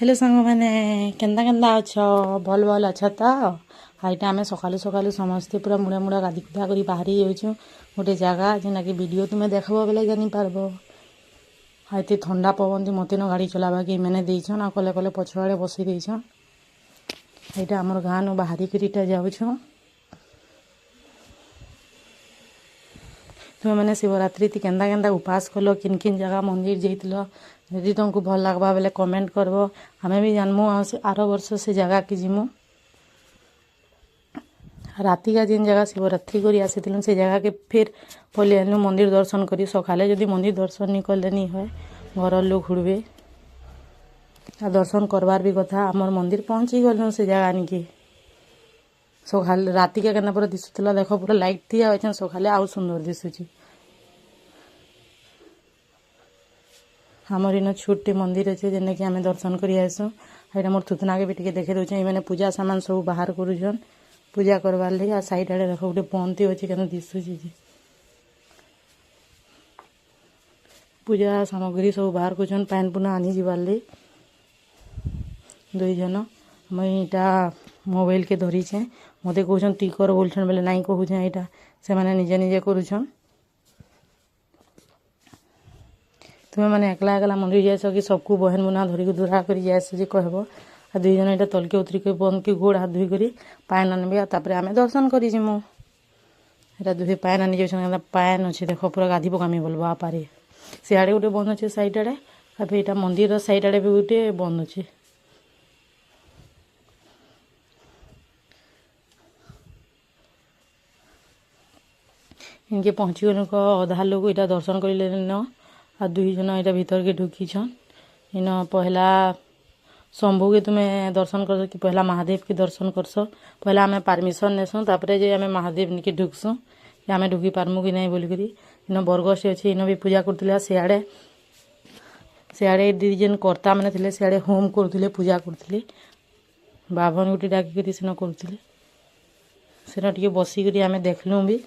Hello सांग मैंने केन्दा केन्दा अछ भल भल अछ तो हाईटा आम सकालू सकालू समस्ते पूरा मुड़ा मुड़ा गाधी गुधा कर बाहरी जाऊँ गोटे जगह जेना कि वीडियो तुम्हें देखब बेले जानी पारब हाईते ठंडा पवन थी मत न गाड़ी चलावा कि मैंने देछन आ कले कले पछुआड़े बसी देछन हाईटा आमर गाँ नु बाहरी करीटा जाऊँ तुम्हें मैंने शिवरात्रि थी केन्दा केन्दा उपास कल किन किन जगह मंदिर जाइल यदि तुमको भल लगवा बेले कमेंट करब हमें भी जानमु आर वर्ष से जगह की जीमु राति का जिन जगह शिवरात्रि कर आसी से जगह के फिर पलि आनु मंदिर दर्शन करी सकाले जदि मंदिर दर्शन नहीं कले नहीं है घर लोग हुड़बे आ दर्शन करवार भी कथा आमर मंदिर पहुँची गलु से जगह निके सकाल राति के केना पूरा दिशुला देख पूरा लाइट थी आ सकाले आउ सुंदर दिशुची आमर इन छोटे मंदिर अच्छे जेने कि आम दर्शन कर आसू यहाँ मोर थुथना के भी टे देखे दूचे मैंने पूजा सामान सब बाहर करुन पूजा करवार लगे आ साइड आड़े देख गोटे पंती अच्छे क्या दिशुची पूजा सामग्री सब बाहर कर पैन पुना आनी जीवार लगे दुई जन मुझा मोबाइल के धरीचे मत कौन ती कर बोलछन बेले नाई कहूँ यहाँ से मैंने निजे निजे करुछन तुम्हें मैंने एकला एकला मंदिर जाइस कि सबको बहन बुना धरिक दूरा कर जाइस जे कहब आ दुई जन यहाँ तलके उतरिक बंद की गोड़ हाथ धोकर पान आनबे तापर आम दर्शन करूँ यहाँ दुहे पान आनी जाऊँ पान अच्छे देख पूरा गाधी पकामी बोल बापारे सियाड़े गोटे बंद अच्छे साइड आड़े तापर यहाँ मंदिर साइड आड़े भी गोटे बंद अच्छे इनके पहुँची गल अधा लोग यहाँ दर्शन कर न आ दुई जन यहाँ भीतर के ढुकी छन इन पहला शंभु के तुम्हें दर्शन कर कि पहला महादेव के दर्शन करस पहला आम परमिशन नेसुँ तापर जे आम महादेव के ढुकसुँ कि आम ढुकी पार्मु कि नहीं बोलिकी इन बरगछ अच्छे इन भी पूजा करते सियाड़े सियाड़े दी जेन कर्ता मैंने थे सियाड़े होम करते पूजा करते बाभन गोटे डाकिक सेन करते सेन टे बसिक आम देखलु भी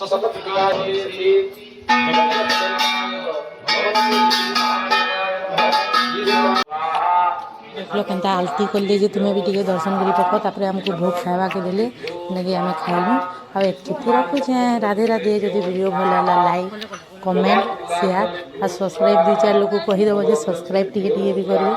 देखल केन्ता आलती कले जे तुम्हें भी टिके दर्शन करी पक तापर आमको भोग खावा के देले नेकि आम खाइलु आ एतिकी रखुचे राधे राधे जदि वीडियो भल है लाइक कमेंट शेयर और सब्सक्राइब 2-4 लोग को कहीदेव जे सब्सक्राइब टिके भी करेंगे।